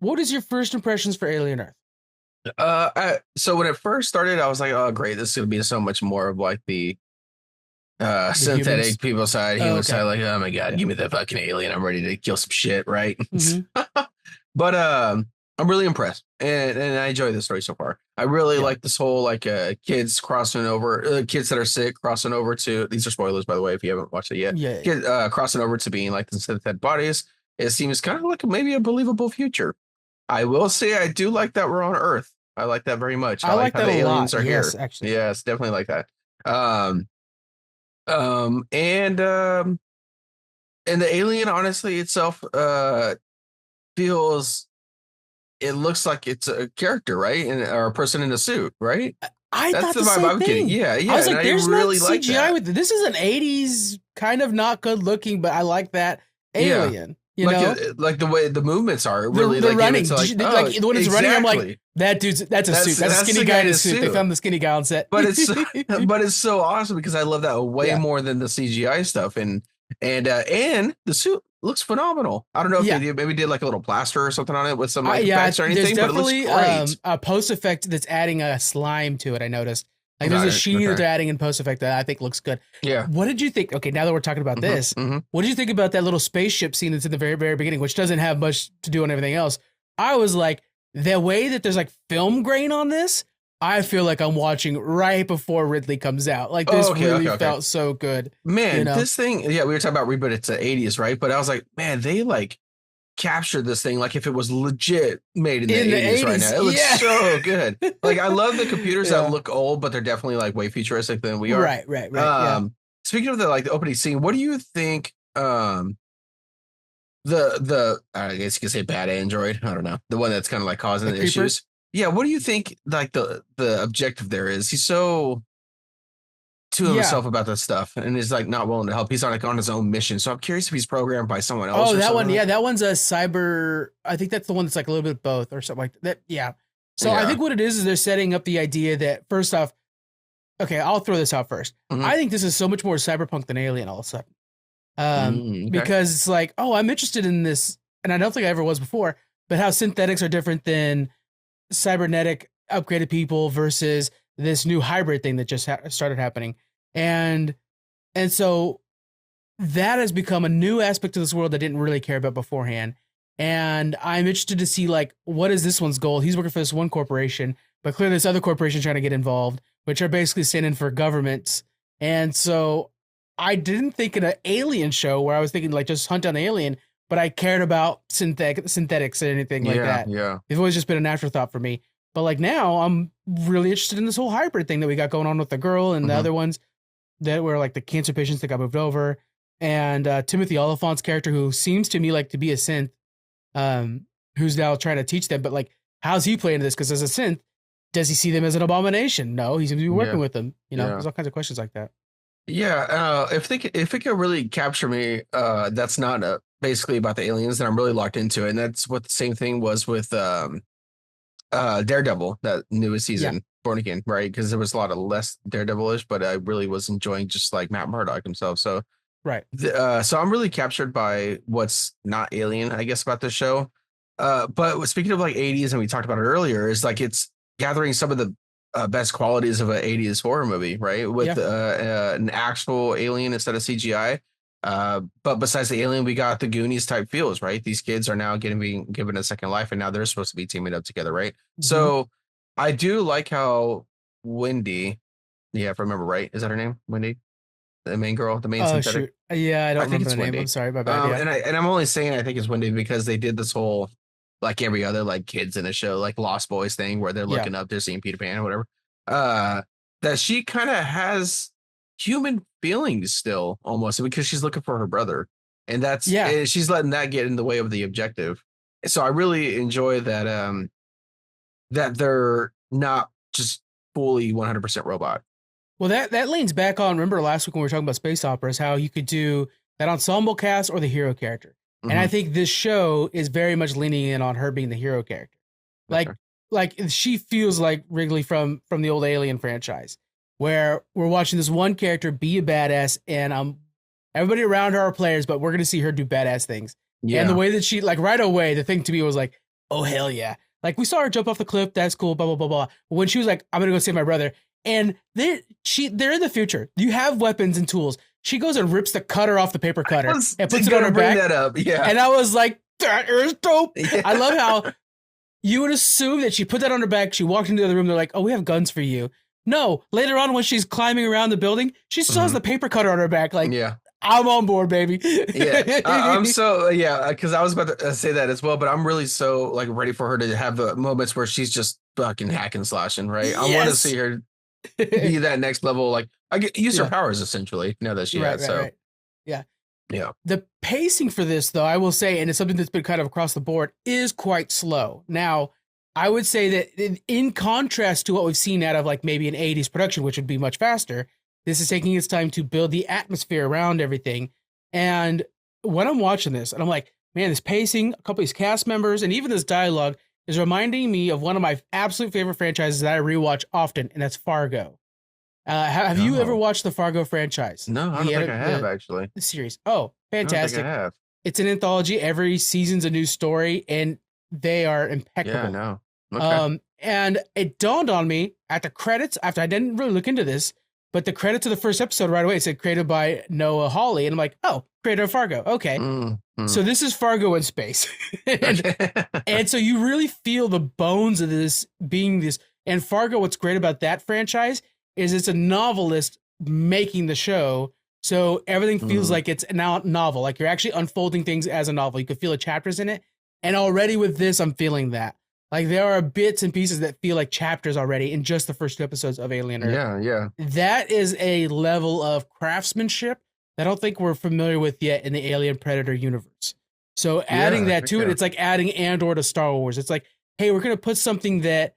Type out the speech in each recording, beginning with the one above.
what is your first impressions for Alien Earth? So when it first started, I was like, oh great, this is gonna be so much more of like the The humans? synthetic people side, Oh, human side, okay. like, oh my god, Yeah. give me the fucking alien. I'm ready to kill some shit, right? Hmm. But I'm really impressed, and I enjoy the story so far. I really Yeah. like this whole like kids crossing over, kids that are sick crossing over to. These are spoilers, by the way, if you haven't watched it yet. Yeah. Kid crossing over to being like the synthetic bodies. It seems kind of like maybe a believable future. I will say I do like that we're on Earth. I like that very much. I I like like how that the a aliens lot. are Yes, here. actually. Yes, definitely like that. Um, and and the alien honestly itself feels, it looks like it's a character, right? And or a person in a suit, right? I That's thought the the vibe same I'm getting. thing. Yeah, I yeah, was and like, I there's not really like CGI that. with it. This is an 80s kind of not good looking, but I like that Yeah, alien, you know? like the way the movements are The really the like giving it running, to like, like oh, when it's running, I'm like, exactly. that's a suit. That's a That's skinny the guy guy in in a a suit. They suit. found the skinny guy on set. But it's but it's so awesome because I love that way Yeah, more than the CGI stuff, and the suit looks phenomenal. I don't know if they yeah. did like a little plaster or something on it with some like Yeah, effects or there's anything, but it looks definitely great. a post effect that's adding a slime to it. I noticed. Like there's Got a it. sheen that Okay. they're adding in post effect that I think looks good. Yeah. What did you think? Okay, now that we're talking about Hmm. this, Hmm. what did you think about that little spaceship scene that's in the very, very beginning, which doesn't have much to do on everything else? I was like, the way that there's like film grain on this, I feel like I'm watching right before Ridley comes out. Like Oh, this okay, really okay, okay. felt so good, you Man, know? this thing, yeah, we were talking about reboot, it's the 80s, right? But I was like, man, they like captured this thing like if it was legit made in the In the 80s right now. 80s, It looks yeah. so good. Like I love the computers that Yeah. look old, but they're definitely like way futuristic than we are. Right. Yeah. Speaking of the opening scene, what do you think the I guess you could say bad android, I don't know, the one that's kind of like causing The the creeper. issues. Yeah, what do you think like the objective there is? He's so to Yeah. himself about this stuff and is like not willing to help. He's on like on his own mission. So I'm curious if he's programmed by someone else Oh, or that something one. like Yeah, that. that one's a cyber. I think that's the one that's like a little bit of both or something like that. Yeah. So I Yeah. think what it is they're setting up the idea that first off, okay, I'll throw this out first. Hmm. I think this is so much more cyberpunk than Alien all of a sudden. Okay. Because it's like, oh, I'm interested in this, and I don't think I ever was before, but how synthetics are different than cybernetic upgraded people versus this new hybrid thing that just started happening. And and so that has become a new aspect of this world I didn't really care about beforehand. And I'm interested to see like what is this one's goal? He's working for this one corporation, but clearly this other corporation trying to get involved, which are basically standing for governments. And so I didn't think in an alien show where I was thinking like just hunt down the alien, but I cared about synthetics and anything like Yeah, that. yeah. It's always just been an afterthought for me. But like now I'm really interested in this whole hybrid thing that we got going on with the girl and the Hmm. other ones that were like the cancer patients that got moved over, and Timothy Oliphant's character, who seems to me like to be a synth, who's now trying to teach them. But like, how's he playing this? Because as a synth, does he see them as an abomination? No, he seems to be working Yeah, with them. You know, yeah. there's all kinds of questions like that. Yeah, if it could really capture me, that's not basically about the aliens, then I'm really locked into it. And that's what the same thing was with Daredevil, that newest Yeah, season, Born Again, right? Because there was a lot of less Daredevilish, but I really was enjoying just like Matt Murdock himself. So right. so I'm really captured by what's not alien, I guess, about this show. But speaking of like 80s, and we talked about it earlier, is like it's gathering some of the best qualities of an 80s horror movie, right? With Yeah, an actual alien instead of CGI. But besides the alien, we got the Goonies type feels, right? These kids are now being given a second life, and now they're supposed to be teaming up together, right? hmm So I do like how Wendy, yeah, if I remember right, is that her name? Wendy, the main girl, the main Oh synthetic. shoot. Yeah, I don't I think remember the it's name. I'm Wendy. sorry, my bad. Yeah. And I'm only saying I think it's Wendy because they did this whole like every other like kids in a show like Lost Boys thing where they're Yeah. looking up, they're seeing Peter Pan or whatever. Uh, that she kind of has human feelings still almost because she's looking for her brother, and Yeah. she's letting that get in the way of the objective. So I really enjoy that that they're not just fully 100% robot. Well, that leans back on. Remember last week when we were talking about space operas, how you could do that ensemble cast or the hero character, and I Hmm. think this show is very much leaning in on her being the hero character. Okay. Like she feels like Wrigley from the old Alien franchise, where we're watching this one character be a badass, and everybody around her are players, but we're gonna see her do badass things. And the Yeah. way that she like right away, the thing to me was like oh hell yeah. Like we saw her jump off the cliff, that's cool, blah blah blah blah. But when she was like, I'm gonna go save my brother, and they're in the future. You have weapons and tools. She goes and rips the cutter off the paper cutter and puts it on her back. That up. Yeah. And I was like, that is dope. Yeah. I love how you would assume that she put that on her back. She walked into the other room. They're like, oh, we have guns for you. No, later on when she's climbing around the building, she still has the paper cutter on her back. Like, yeah, I'm on board, baby. Yeah, I'm so because I was about to say that as well, but I'm really so like ready for her to have the moments where she's just fucking hacking slashing, right? Yes. I want to see her be that next level, like use her powers essentially now that she has. So yeah. The pacing for this, though, I will say, and it's something that's been kind of across the board, is quite slow. Now, I would say that in contrast to what we've seen out of like maybe an 80s production, which would be much faster, this is taking its time to build the atmosphere around everything. And when I'm watching this, and I'm like, man, this pacing, a couple of these cast members, and even this dialogue is reminding me of one of my absolute favorite franchises that I rewatch often, and that's Fargo. Have you ever watched the Fargo franchise? No, I don't think I have, actually. The series. Oh, fantastic. I don't think I have. It's an anthology. Every season's a new story, and they are impeccable. Yeah, no. Okay. And it dawned on me at the credits, after I didn't really look into this, but the credit to the first episode right away, it said created by Noah Hawley. And I'm like, oh, creator of Fargo. Okay. So this is Fargo in space. and so you really feel the bones of this being this. And Fargo, what's great about that franchise is it's a novelist making the show. So everything feels like it's now novel. Like you're actually unfolding things as a novel. You could feel the chapters in it. And already with this, I'm feeling that. Like there are bits and pieces that feel like chapters already in just the first 2 episodes of Alien Earth. Yeah. That is a level of craftsmanship that I don't think we're familiar with yet in the Alien Predator universe. So adding that to it, it's like adding Andor to Star Wars. It's like, hey, we're going to put something that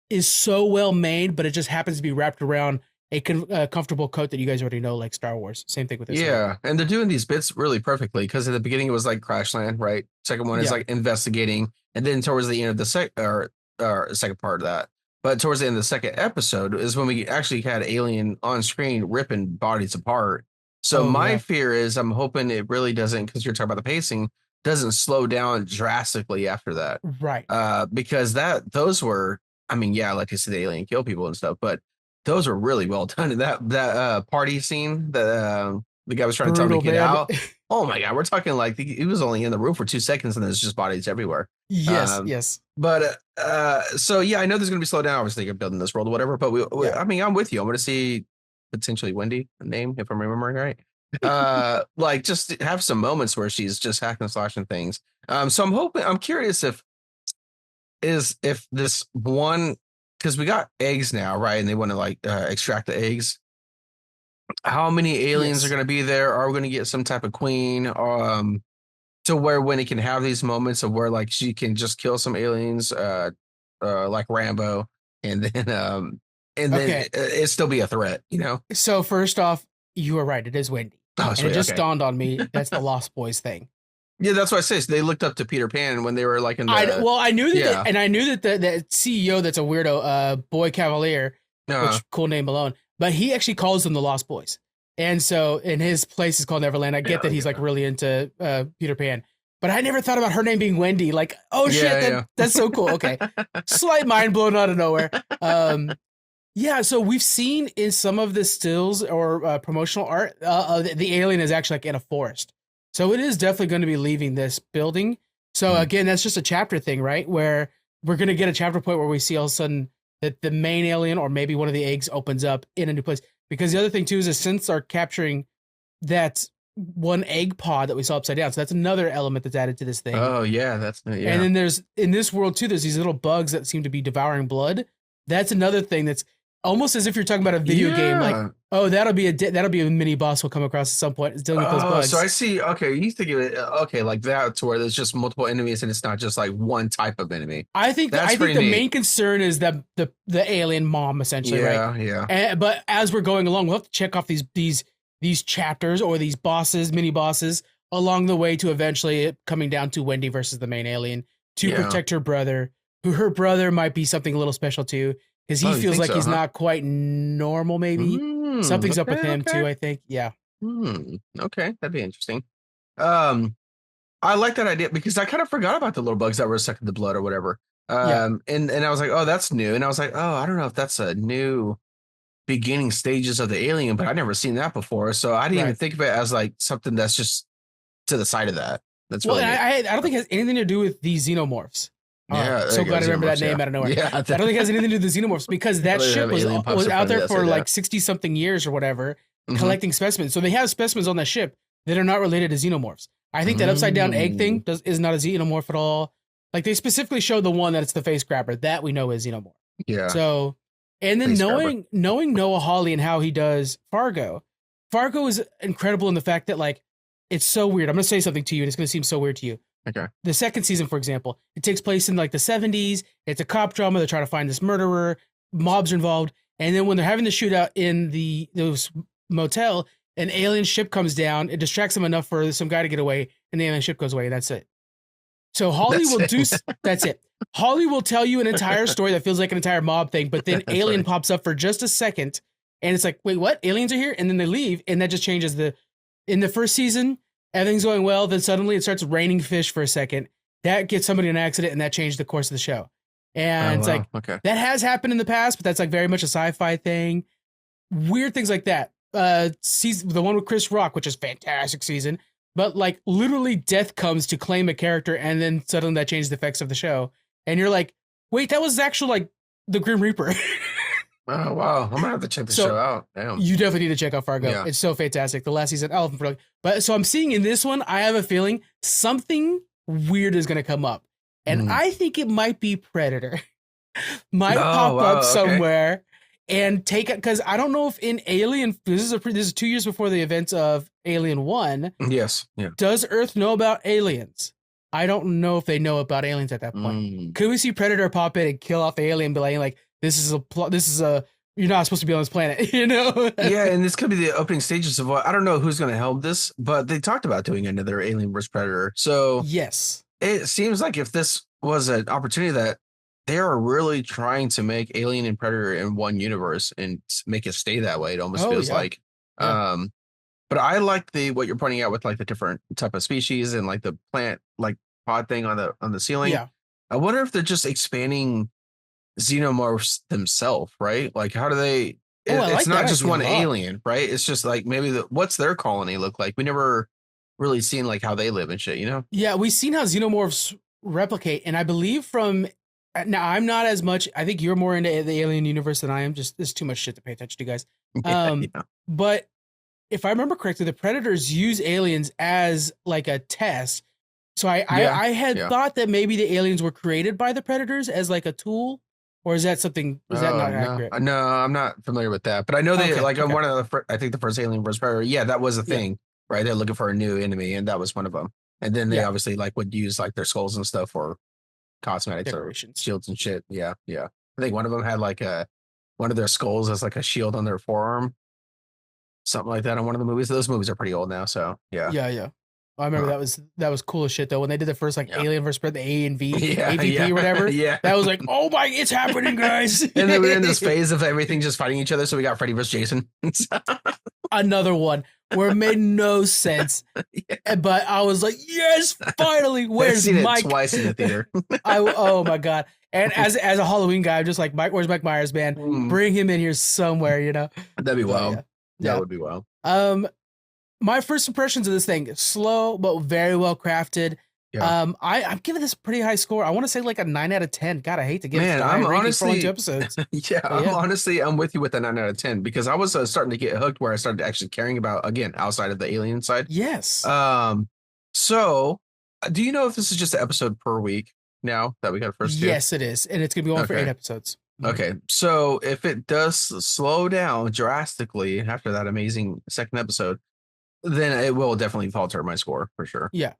is so well made, but it just happens to be wrapped around a comfortable coat that you guys already know, like Star Wars. Same thing with this. Yeah, and they're doing these bits really perfectly because at the beginning it was like Crashland, right? Second one is like investigating, and then towards the end of the second part of that, but towards the end of the second episode is when we actually had Alien on screen ripping bodies apart. So my fear is I'm hoping it really doesn't, because you're talking about the pacing, doesn't slow down drastically after that, right? Because those were, I mean, yeah, like you said, the alien kill people and stuff, but those were really well done. And that party scene that the guy was trying to tell me to get out. Oh my God, we're talking like he was only in the room for 2 seconds and there's just bodies everywhere. Yes. But so yeah, I know there's gonna be slow down. Obviously, you're building this world or whatever. But I mean, I'm with you. I'm gonna see potentially Wendy, the name, if I'm remembering right. Like just have some moments where she's just hacking and slashing things. So I'm curious if this one, because we got eggs now, right? And they want to like extract the eggs. How many aliens are going to be there? Are we going to get some type of queen? To where Winnie can have these moments of where like she can just kill some aliens, like Rambo, and then it still be a threat, you know? So first off, you were right. It is Wendy. Oh, and it just dawned on me that's the Lost Boys thing. Yeah, that's what I say. So they looked up to Peter Pan when they were like in the. I knew that, and I knew that the CEO that's a weirdo, Boy Cavalier, which cool name alone, but he actually calls them the Lost Boys, and so in his place is called Neverland. I get that he's like really into Peter Pan, but I never thought about her name being Wendy. Like, oh shit, that's so cool. Okay, slight mind blown out of nowhere. Yeah, so we've seen in some of the stills or promotional art, the alien is actually like in a forest. So it is definitely going to be leaving this building. So again, that's just a chapter thing, right? Where we're going to get a chapter point where we see all of a sudden that the main alien or maybe one of the eggs opens up in a new place. Because the other thing too is the synths are capturing that one egg pod that we saw upside down. So that's another element that's added to this thing. Oh yeah, And then there's in this world too, there's these little bugs that seem to be devouring blood. That's another thing that's almost as if you're talking about a video game, like, oh, that'll be a mini boss we'll come across at some point. It's dealing with those bugs. So I see. Okay, you think of it, like that, to where there's just multiple enemies and it's not just like one type of enemy. I think the main concern is that the alien mom, essentially, right? Yeah. But as we're going along, we'll have to check off these chapters or these mini bosses along the way to eventually it coming down to Wendy versus the main alien to protect her brother, who her brother might be something a little special too. Because he feels like he's not quite normal, maybe. Something's up with him, too, I think. Yeah. Okay, that'd be interesting. I like that idea because I kind of forgot about the little bugs that were sucking the blood or whatever. Yeah. And I was like, oh, that's new. And I was like, oh, I don't know if that's a new beginning stages of the alien, but I'd never seen that before. So I didn't even think of it as like something that's just to the side of that. That's well, really I don't think it has anything to do with the xenomorphs. Yeah, so glad I remember that name out of nowhere. Yeah, I don't think it has anything to do with the xenomorphs because that ship was out there for like 60 something years or whatever, collecting specimens. So they have specimens on that ship that are not related to xenomorphs. I think that upside down egg thing is not a xenomorph at all. Like they specifically show the one that's the face grabber that we know is xenomorph. Yeah. So, and then knowing Noah Hawley and how he does Fargo is incredible in the fact that like it's so weird. I'm gonna say something to you, and it's gonna seem so weird to you. Okay. The second season, for example, it takes place in like the 70s. It's a cop drama. They're trying to find this murderer. Mobs are involved, and then when they're having the shootout in those motel, an alien ship comes down. It distracts them enough for some guy to get away, and the alien ship goes away. And that's it. So Hawley that's it. Hawley will tell you an entire story that feels like an entire mob thing, but then alien pops up for just a second, and it's like, wait, what? Aliens are here, and then they leave, and that just changes in the first season. Everything's going well. Then suddenly it starts raining fish for a second. That gets somebody in an accident, and that changed the course of the show. And it's like, that has happened in the past, but that's like very much a sci-fi thing. Weird things like that. The one with Chris Rock, which is fantastic season, but like literally death comes to claim a character, and then suddenly that changes the effects of the show. And you're like, wait, that was actually like the Grim Reaper. Oh, wow. I'm going to have to check the show out. Damn. You definitely need to check out Fargo. Yeah. It's so fantastic. The last season, but so I'm seeing in this one, I have a feeling something weird is going to come up. And I think it might be Predator. Might pop up somewhere and take it. Because I don't know if in Alien, this is 2 years before the events of Alien 1. Yes. Yeah. Does Earth know about aliens? I don't know if they know about aliens at that point. Could we see Predator pop in and kill off the alien, be like, this is you're not supposed to be on this planet, you know? Yeah, and this could be the opening stages of what I don't know who's going to help this, but they talked about doing another Alien vs Predator. So yes, it seems like if this was an opportunity that they are really trying to make Alien and Predator in one universe and make it stay that way. It almost feels like. Yeah. But I like what you're pointing out with like the different type of species and like the plant like pod thing on the ceiling. Yeah, I wonder if they're just expanding xenomorphs themselves, right? Like how do they it's not just one alien, right? It's just like maybe what's their colony look like? We never really seen like how they live and shit, you know? Yeah, we've seen how xenomorphs replicate, and I believe now I'm not as much, I think you're more into the alien universe than I am. Just there's too much shit to pay attention to, guys. But if I remember correctly, the Predators use aliens as like a test. So I had thought that maybe the aliens were created by the Predators as like a tool. Or is that something? Is that not accurate? No, I'm not familiar with that. But I know they on one of the. I think the first Alien vs Predator. Yeah, that was a thing, right? They're looking for a new enemy, and that was one of them. And then they obviously like would use like their skulls and stuff for cosmetics decorations, or shields and shit. Yeah. I think one of them had like one of their skulls as like a shield on their forearm, something like that. On one of the movies. Those movies are pretty old now, so yeah. Yeah. I remember that was cool as shit though when they did the first like Alien vs Predator, the A and V, AVP or whatever. Yeah, that was like, oh my, it's happening, guys. And then we're in this phase of everything just fighting each other. So we got Freddy vs Jason. Another one where it made no sense, but I was like, yes, finally. Where's Mike? Twice in the theater. Oh my god! And as a Halloween guy, I'm just like, Mike, where's Mike Myers, man? Bring him in here somewhere, you know? That'd be wild. That would be wild. My first impressions of this thing, slow but very well crafted. Yeah. I'm giving this a pretty high score. I want to say like a 9 out of 10. God, I hate to give it. I'm honestly 2 episodes. I'm with you with a 9 out of 10 because I was starting to get hooked where I started actually caring about again outside of the alien side. Yes. So do you know if this is just an episode per week now that we got first 2? Yes, it is, and it's gonna be going for 8 episodes. Okay, so if it does slow down drastically after that amazing second episode, then it will definitely falter my score for sure. Yeah.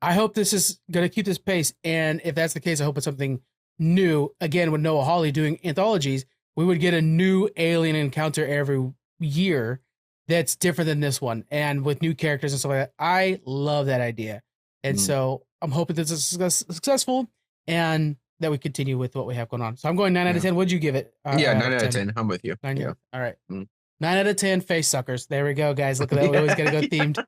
I hope this is going to keep this pace. And if that's the case, I hope it's something new. Again, with Noah Hawley doing anthologies, we would get a new alien encounter every year that's different than this one. And with new characters and stuff like that. I love that idea. And so I'm hoping this is successful and that we continue with what we have going on. So I'm going 9 out of 10. What'd you give it? 9 out of 10. I'm with you. 9. Yeah. All right. 9 out of 10 face suckers. There we go, guys. Look at that. We always got to go themed.